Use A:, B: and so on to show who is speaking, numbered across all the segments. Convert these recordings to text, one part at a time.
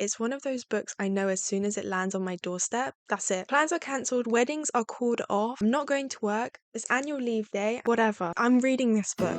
A: it's one of those books I know as soon as it lands on my doorstep, that's it. Plans are cancelled, weddings are called off, I'm not going to work, it's annual leave day, whatever. I'm reading this book.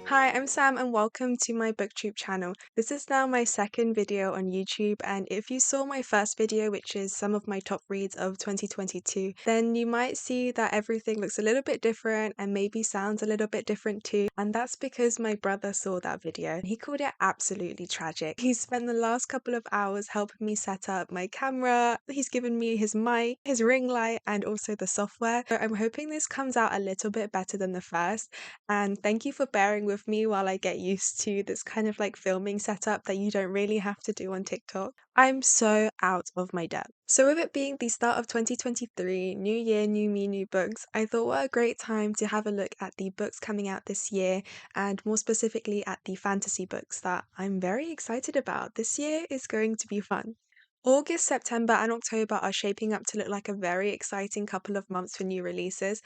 A: Hi, I'm Sam and welcome to my booktube channel. This is now my second video on YouTube, and if you saw my first video, which is some of my top reads of 2022, then you might see that everything looks a little bit different and maybe sounds a little bit different too, and that's because my brother saw that video. He called it absolutely tragic. He spent the last couple of hours helping me set up my camera, he's given me his mic, his ring light, and also the software. So I'm hoping this comes out a little bit better than the first, and thank you for bearing with me while I get used to this kind of like filming setup that you don't really have to do on TikTok. I'm so out of my depth. So with it being the start of 2023, new year, new me, new books, I thought what a great time to have a look at the books coming out this year, and more specifically at the fantasy books that I'm very excited about. This year is going to be fun. August, September, and October are shaping up to look like a very exciting couple of months for new releases.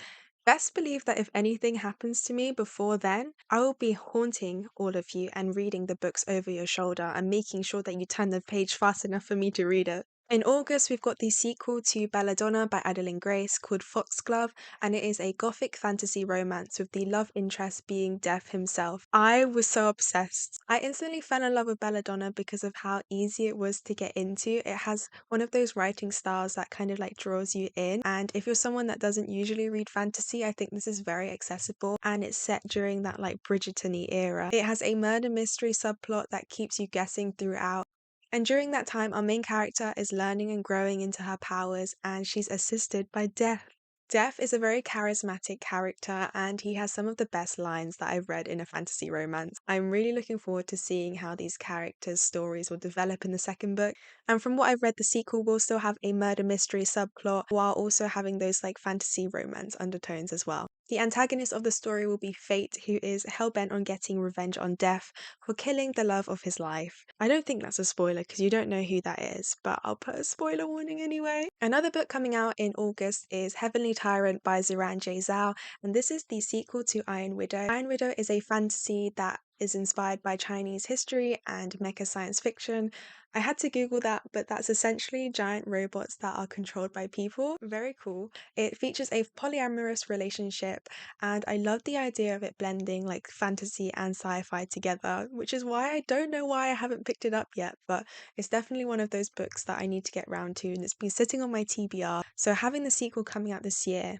A: Best believe that if anything happens to me before then, I will be haunting all of you and reading the books over your shoulder and making sure that you turn the page fast enough for me to read it. In August, we've got the sequel to Belladonna by Adeline Grace called Foxglove, and it is a gothic fantasy romance with the love interest being Death himself. I was so obsessed. I instantly fell in love with Belladonna because of how easy it was to get into. It has one of those writing styles that kind of like draws you in, and if you're someone that doesn't usually read fantasy, I think this is very accessible, and it's set during that like Bridgerton-y era. It has a murder mystery subplot that keeps you guessing throughout. And during that time, our main character is learning and growing into her powers, and she's assisted by Death. Death is a very charismatic character, and he has some of the best lines that I've read in a fantasy romance. I'm really looking forward to seeing how these characters' stories will develop in the second book. And from what I've read, the sequel will still have a murder mystery subplot while also having those like fantasy romance undertones as well. The antagonist of the story will be Fate, who is hell-bent on getting revenge on Death for killing the love of his life. I don't think that's a spoiler because you don't know who that is, but I'll put a spoiler warning anyway. Another book coming out in August is Heavenly Tyrant by Ziran J. Zhao, and this is the sequel to Iron Widow. Iron Widow is a fantasy that is inspired by Chinese history and mecha science fiction. I had to Google that, but that's essentially giant robots that are controlled by people. Very cool. It features a polyamorous relationship, and I love the idea of it blending like fantasy and sci-fi together, which is why I don't know why I haven't picked it up yet, but it's definitely one of those books that I need to get round to, and it's been sitting on my TBR. So having the sequel coming out this year,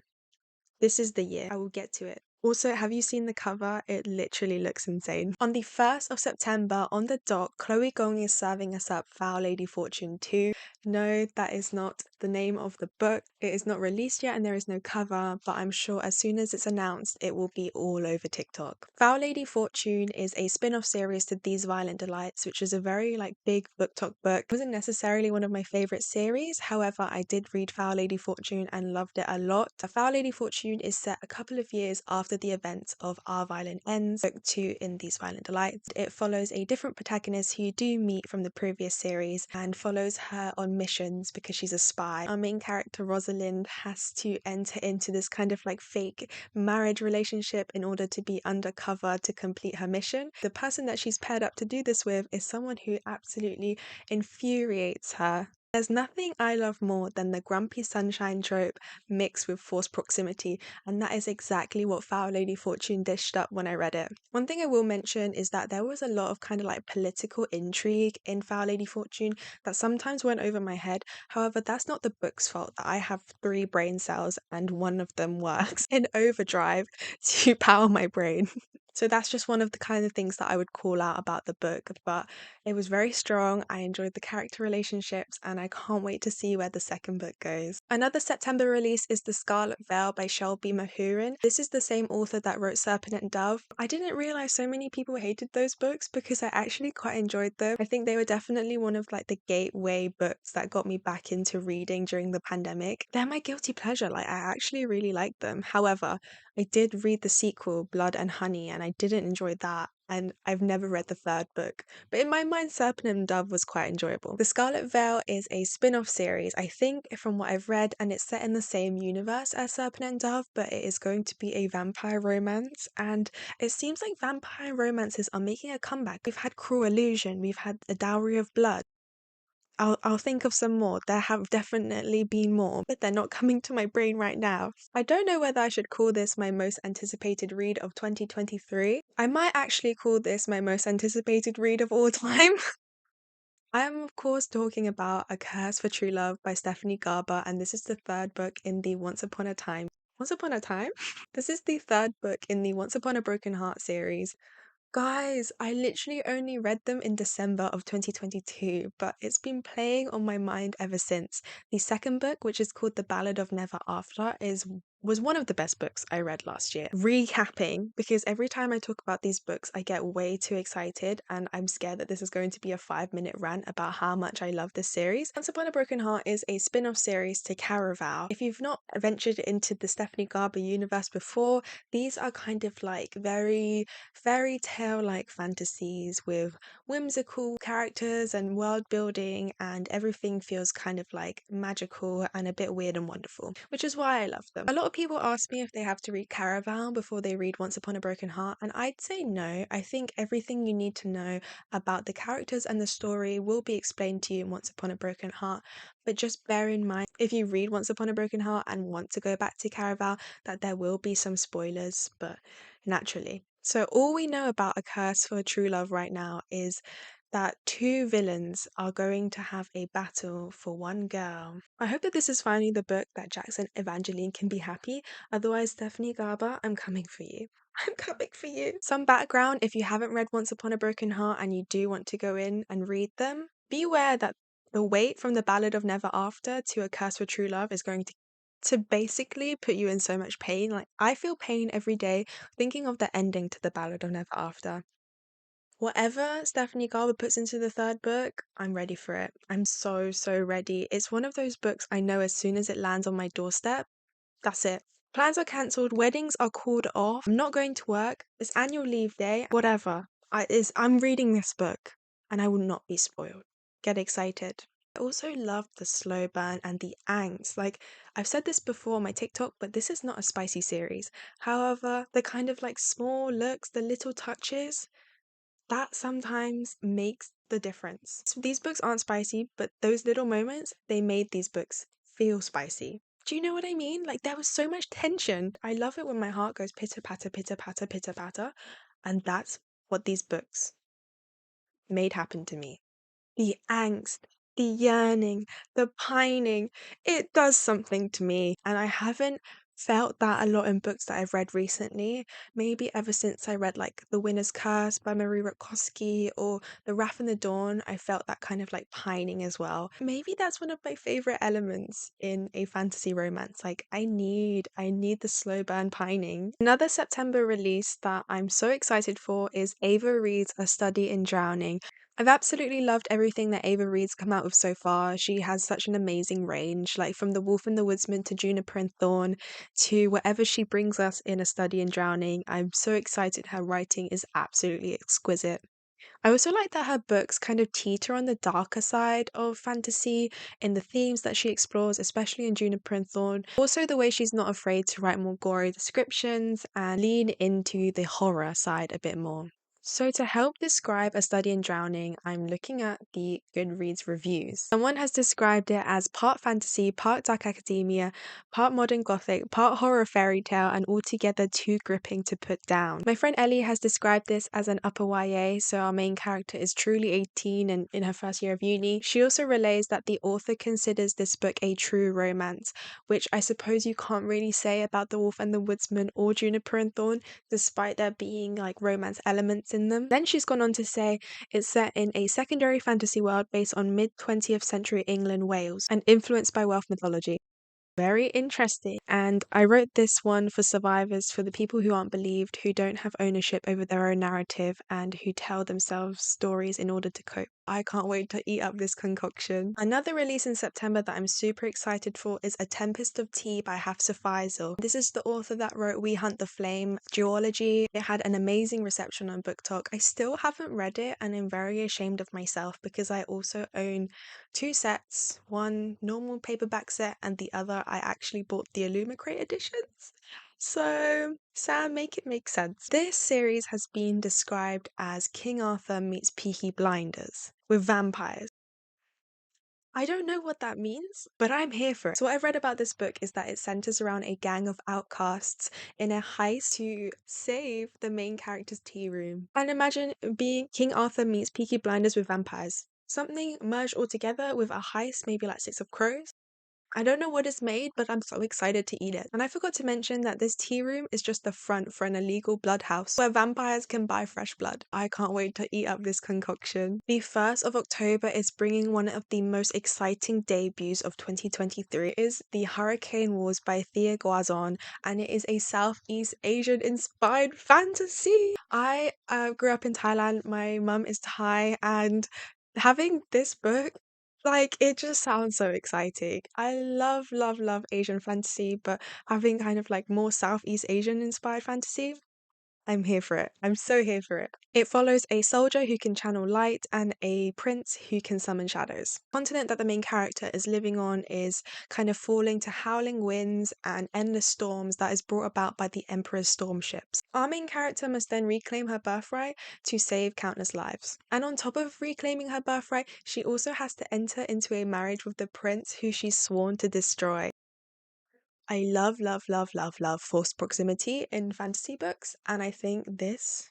A: this is the year I will get to it. Also, have you seen the cover? It literally looks insane. On the 1st of September, on the dot, Chloe Gong is serving us up Foul Lady Fortune 2. No, that is not the name of the book. It is not released yet and there is no cover, but I'm sure as soon as it's announced, it will be all over TikTok. Foul Lady Fortune is a spin-off series to These Violent Delights, which is a very like big BookTok book. It wasn't necessarily one of my favorite series. However, I did read Foul Lady Fortune and loved it a lot. Foul Lady Fortune is set a couple of years after the events of Our Violent Ends, book 2 in These Violent Delights. It follows a different protagonist who you do meet from the previous series and follows her on missions because she's a spy. Our main character Rosalind has to enter into this kind of like fake marriage relationship in order to be undercover to complete her mission. The person that she's paired up to do this with is someone who absolutely infuriates her. There's nothing I love more than the grumpy sunshine trope mixed with forced proximity, and that is exactly what Foul Lady Fortune dished up when I read it. One thing I will mention is that there was a lot of kind of like political intrigue in Foul Lady Fortune that sometimes went over my head. However, that's not the book's fault that I have 3 brain cells and one of them works in overdrive to power my brain. So that's just one of the kind of things that I would call out about the book, but it was very strong. I enjoyed the character relationships and I can't wait to see where the second book goes. Another September release is The Scarlet Veil by Shelby Mahurin. This is the same author that wrote Serpent and Dove. I didn't realize so many people hated those books because I actually quite enjoyed them. I think they were definitely one of like the gateway books that got me back into reading during the pandemic. They're my guilty pleasure. Like I actually really like them. However, I did read the sequel, Blood and Honey, and I didn't enjoy that. And I've never read the third book. But in my mind, Serpent and Dove was quite enjoyable. The Scarlet Veil is a spin off series, I think, from what I've read, and it's set in the same universe as Serpent and Dove, but it is going to be a vampire romance. And it seems like vampire romances are making a comeback. We've had Cruel Illusion, we've had A Dowry of Blood. I'll think of some more. There have definitely been more, but they're not coming to my brain right now. I don't know whether I should call this my most anticipated read of 2023. I might actually call this my most anticipated read of all time. I am, of course, talking about A Curse for True Love by Stephanie Garber, and this is the third book in the Once Upon a Time. Once Upon a Time? This is the third book in the Once Upon a Broken Heart series. Guys, I literally only read them in December of 2022, but it's been playing on my mind ever since. The second book, which is called The Ballad of Never After, was one of the best books I read last year. Recapping, because every time I talk about these books, I get way too excited, and I'm scared that this is going to be a 5-minute rant about how much I love this series. Once Upon a Broken Heart is a spin-off series to Caraval. If you've not ventured into the Stephanie Garber universe before, these are kind of like very fairy tale like fantasies with whimsical characters and world building, and everything feels kind of like magical and a bit weird and wonderful, which is why I love them. A lot of people ask me if they have to read Caraval before they read Once Upon a Broken Heart, and I'd say no. I think everything you need to know about the characters and the story will be explained to you in Once Upon a Broken Heart, but just bear in mind if you read Once Upon a Broken Heart and want to go back to Caraval that there will be some spoilers, but naturally. So all we know about A Curse for True Love right now is that two villains are going to have a battle for one girl. I hope that this is finally the book that Jackson Evangeline can be happy. Otherwise, Stephanie Garber, I'm coming for you. I'm coming for you. Some background, if you haven't read Once Upon a Broken Heart and you do want to go in and read them, be aware that the wait from The Ballad of Never After to A Curse for True Love is going to basically put you in so much pain. Like, I feel pain every day thinking of the ending to The Ballad of Never After. Whatever Stephanie Garber puts into the third book, I'm ready for it. I'm so, so ready. It's one of those books I know as soon as it lands on my doorstep, that's it. Plans are cancelled, weddings are called off, I'm not going to work, it's annual leave day, whatever. I'm reading this book and I will not be spoiled. Get excited. I also love the slow burn and the angst. Like, I've said this before on my TikTok, but this is not a spicy series. However, the kind of like small looks, the little touches, that sometimes makes the difference. So these books aren't spicy, but those little moments, they made these books feel spicy. Do you know what I mean? Like, there was so much tension. I love it when my heart goes pitter patter, pitter patter, pitter patter. And that's what these books made happen to me. The angst, the yearning, the pining, it does something to me. And I haven't felt that a lot in books that I've read recently. Maybe ever since I read like The Winner's Curse by Marie Rutkowski or The Wrath and the Dawn, I felt that kind of like pining as well. Maybe that's one of my favorite elements in a fantasy romance. Like, I need the slow burn pining. Another September release that I'm so excited for is Ava Reid's A Study in Drowning. I've absolutely loved everything that Ava Reid's come out with so far. She has such an amazing range, like from The Wolf and the Woodsman to Juniper and Thorn to whatever she brings us in A Study in Drowning. I'm so excited. Her writing is absolutely exquisite. I also like that her books kind of teeter on the darker side of fantasy in the themes that she explores, especially in Juniper and Thorn. Also, the way she's not afraid to write more gory descriptions and lean into the horror side a bit more. So to help describe A Study in Drowning, I'm looking at the Goodreads reviews. Someone has described it as part fantasy, part dark academia, part modern gothic, part horror fairy tale, and altogether too gripping to put down. My friend Ellie has described this as an upper YA, so our main character is truly 18 and in her first year of uni. She also relays that the author considers this book a true romance, which I suppose you can't really say about The Wolf and the Woodsman or Juniper and Thorn, despite there being like romance elements in them. Then she's gone on to say it's set in a secondary fantasy world based on mid-20th century England, Wales, and influenced by Welsh mythology. Very interesting. And I wrote this one for survivors, for the people who aren't believed, who don't have ownership over their own narrative, and who tell themselves stories in order to cope. I can't wait to eat up this concoction. Another release in September that I'm super excited for is A Tempest of Tea by Hafsa Faisal. This is the author that wrote We Hunt the Flame, duology. It had an amazing reception on Book Talk. I still haven't read it and I'm very ashamed of myself because I also own two sets, one normal paperback set and the other I actually bought the Illumicrate editions. So, Sam, make it make sense. This series has been described as King Arthur meets Peaky Blinders with vampires. I don't know what that means, but I'm here for it. So what I've read about this book is that it centers around a gang of outcasts in a heist to save the main character's tea room. And imagine being King Arthur meets Peaky Blinders with vampires. Something merged all together with a heist, maybe like Six of Crows. I don't know what it's made, but I'm so excited to eat it. And I forgot to mention that this tea room is just the front for an illegal blood house where vampires can buy fresh blood. I can't wait to eat up this concoction. The 1st of October is bringing one of the most exciting debuts of 2023. It is The Hurricane Wars by Thea Guazon, and it is a Southeast Asian inspired fantasy. I grew up in Thailand. My mum is Thai, and having this book, like, it just sounds so exciting. I love, love, love Asian fantasy, but having kind of like more Southeast Asian inspired fantasy, I'm here for it. I'm so here for it. It follows a soldier who can channel light and a prince who can summon shadows. The continent that the main character is living on is kind of falling to howling winds and endless storms that is brought about by the Emperor's storm ships. Our main character must then reclaim her birthright to save countless lives. And on top of reclaiming her birthright, she also has to enter into a marriage with the prince who she's sworn to destroy. I love, love, love, love, love forced proximity in fantasy books, and I think this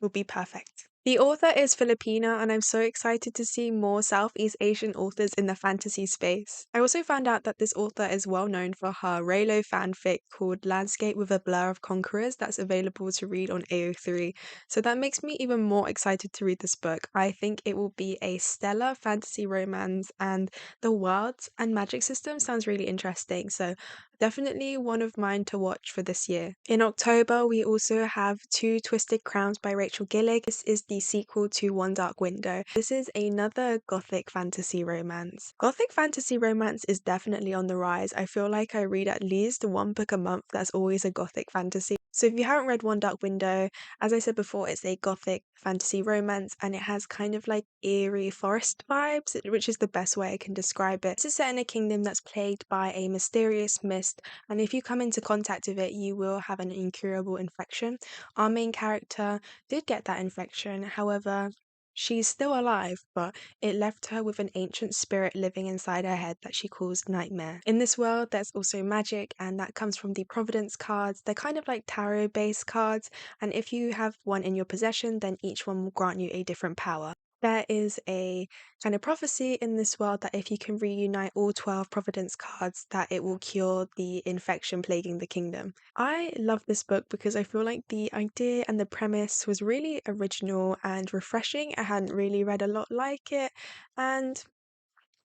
A: will be perfect. The author is Filipina, and I'm so excited to see more Southeast Asian authors in the fantasy space. I also found out that this author is well known for her Raylo fanfic called Landscape with a Blur of Conquerors that's available to read on AO3. So that makes me even more excited to read this book. I think it will be a stellar fantasy romance, and the worlds and magic system sounds really interesting. So definitely one of mine to watch for this year. In October, we also have Two Twisted Crowns by Rachel Gillig. This is the sequel to One Dark Window. This is another gothic fantasy romance. Gothic fantasy romance is definitely on the rise. I feel like I read at least one book a month that's always a gothic fantasy. So if you haven't read One Dark Window, as I said before, it's a gothic fantasy romance and it has kind of like eerie forest vibes, which is the best way I can describe it. This is set in a kingdom that's plagued by a mysterious mist, and if you come into contact with it, you will have an incurable infection. Our main character did get that infection, however, she's still alive, but it left her with an ancient spirit living inside her head that she calls Nightmare. In this world, there's also magic, and that comes from the Providence cards. They're kind of like tarot based cards, and if you have one in your possession, then each one will grant you a different power. There is a kind of prophecy in this world that if you can reunite all 12 Providence cards, that it will cure the infection plaguing the kingdom. I love this book because I feel like the idea and the premise was really original and refreshing. I hadn't really read a lot like it, and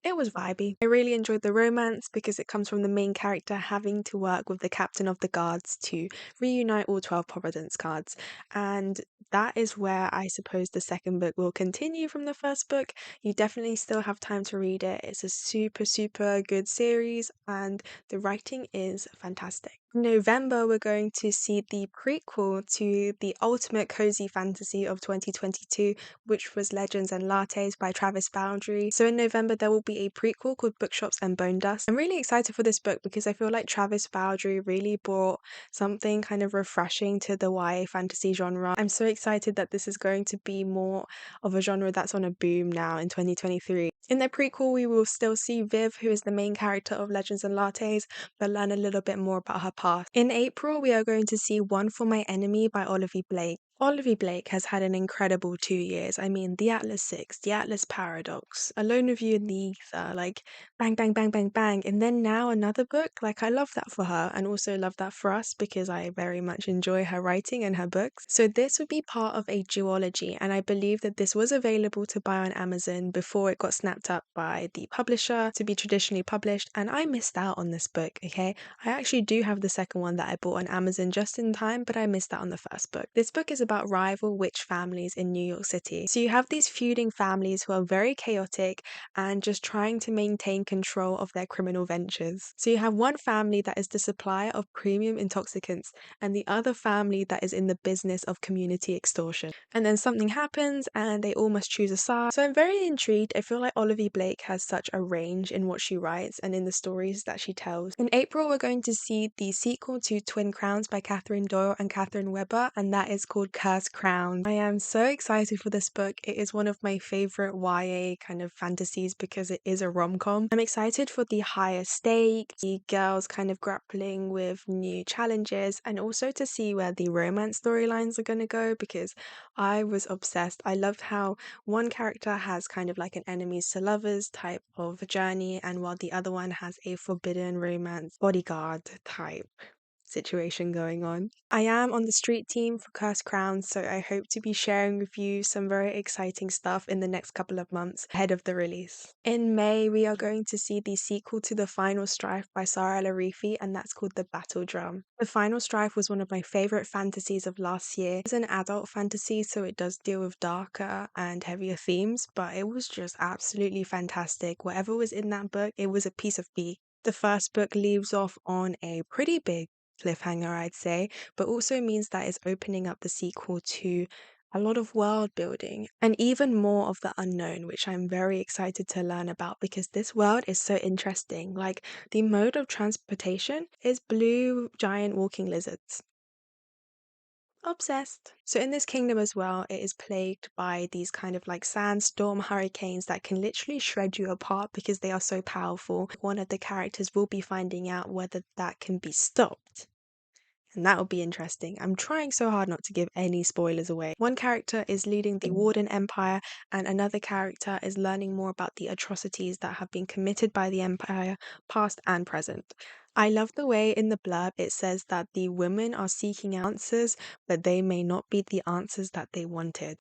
A: it was vibey. I really enjoyed the romance because it comes from the main character having to work with the captain of the guards to reunite all 12 Providence cards. And that is where I suppose the second book will continue from the first book. You definitely still have time to read it. It's a super, super good series and the writing is fantastic. In November, we're going to see the prequel to the ultimate cozy fantasy of 2022, which was Legends and Lattes by Travis Boundary. So in November, there will be a prequel called Bookshops and Bone Dust. I'm really excited for this book because I feel like Travis Boundary really brought something kind of refreshing to the YA fantasy genre. I'm so excited that this is going to be more of a genre that's on a boom now in 2023. In the prequel, we will still see Viv, who is the main character of Legends and Lattes, but learn a little bit more about her past. In April, we are going to see One for My Enemy by Olivia Blake. Olivia Blake has had an incredible 2 years. I mean, The Atlas Six, The Atlas Paradox, Alone with You in the Ether, like bang, bang, bang, bang, bang. And then now another book. Like, I love that for her and also love that for us because I very much enjoy her writing and her books. So this would be part of a duology, and I believe that this was available to buy on Amazon before it got snapped up by the publisher to be traditionally published, and I missed out on this book, okay? I actually do have the second one that I bought on Amazon just in time, but I missed out on the first book. This book is about about rival witch families in New York City. So you have these feuding families who are very chaotic and just trying to maintain control of their criminal ventures. So you have one family that is the supplier of premium intoxicants and the other family that is in the business of community extortion. And then something happens and they all must choose a side. So I'm very intrigued. I feel like Olivia Blake has such a range in what she writes and in the stories that she tells. In April, we're going to see the sequel to Twin Crowns by Catherine Doyle and Catherine Webber, and that is called Cursed Crowns. I am so excited for this book. It is one of my favorite YA kind of fantasies because it is a rom-com. I'm excited for the higher stakes, the girls kind of grappling with new challenges, and also to see where the romance storylines are going to go because I was obsessed. I loved how one character has kind of like an enemies to lovers type of journey, and while the other one has a forbidden romance bodyguard type situation going on. I am on the street team for Cursed Crowns, so I hope to be sharing with you some very exciting stuff in the next couple of months ahead of the release. In May, we are going to see the sequel to The Final Strife by Sara El-Arifi, and that's called The Battle Drum. The Final Strife was one of my favorite fantasies of last year. It's an adult fantasy, so it does deal with darker and heavier themes, but it was just absolutely fantastic. Whatever was in that book, it was a piece of me. The first book leaves off on a pretty big cliffhanger, I'd say, but also means that it's opening up the sequel to a lot of world building and even more of the unknown, which I'm very excited to learn about because this world is so interesting. Like, the mode of transportation is blue giant walking lizards. Obsessed. So in this kingdom as well, it is plagued by these kind of like sandstorm hurricanes that can literally shred you apart because they are so powerful. One of the characters will be finding out whether that can be stopped. And that will be interesting. I'm trying so hard not to give any spoilers away. One character is leading the Warden Empire, and another character is learning more about the atrocities that have been committed by the Empire, past and present. I love the way in the blurb it says that the women are seeking answers, but they may not be the answers that they wanted.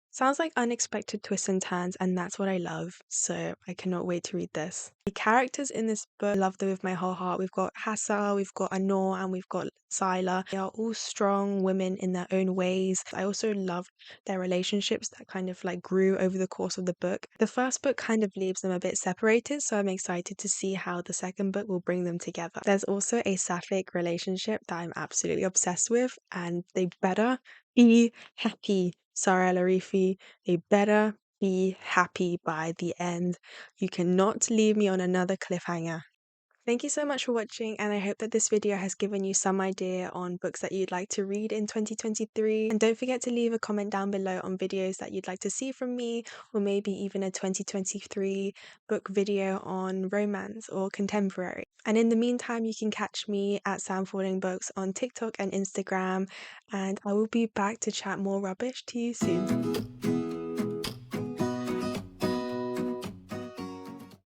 A: Sounds like unexpected twists and turns, and that's what I love, so I cannot wait to read this. The characters in this book, I love them with my whole heart. We've got Hassa, we've got Anor, and we've got Sila. They are all strong women in their own ways. I also loved their relationships that kind of like grew over the course of the book. The first book kind of leaves them a bit separated, so I'm excited to see how the second book will bring them together. There's also a sapphic relationship that I'm absolutely obsessed with, and they better be happy. Sara El-Arifi, they better be happy by the end. You cannot leave me on another cliffhanger. Thank you so much for watching, and I hope that this video has given you some idea on books that you'd like to read in 2023. And don't forget to leave a comment down below on videos that you'd like to see from me, or maybe even a 2023 book video on romance or contemporary. And in the meantime, you can catch me at Sam Falling Books on TikTok and Instagram, and I will be back to chat more rubbish to you soon.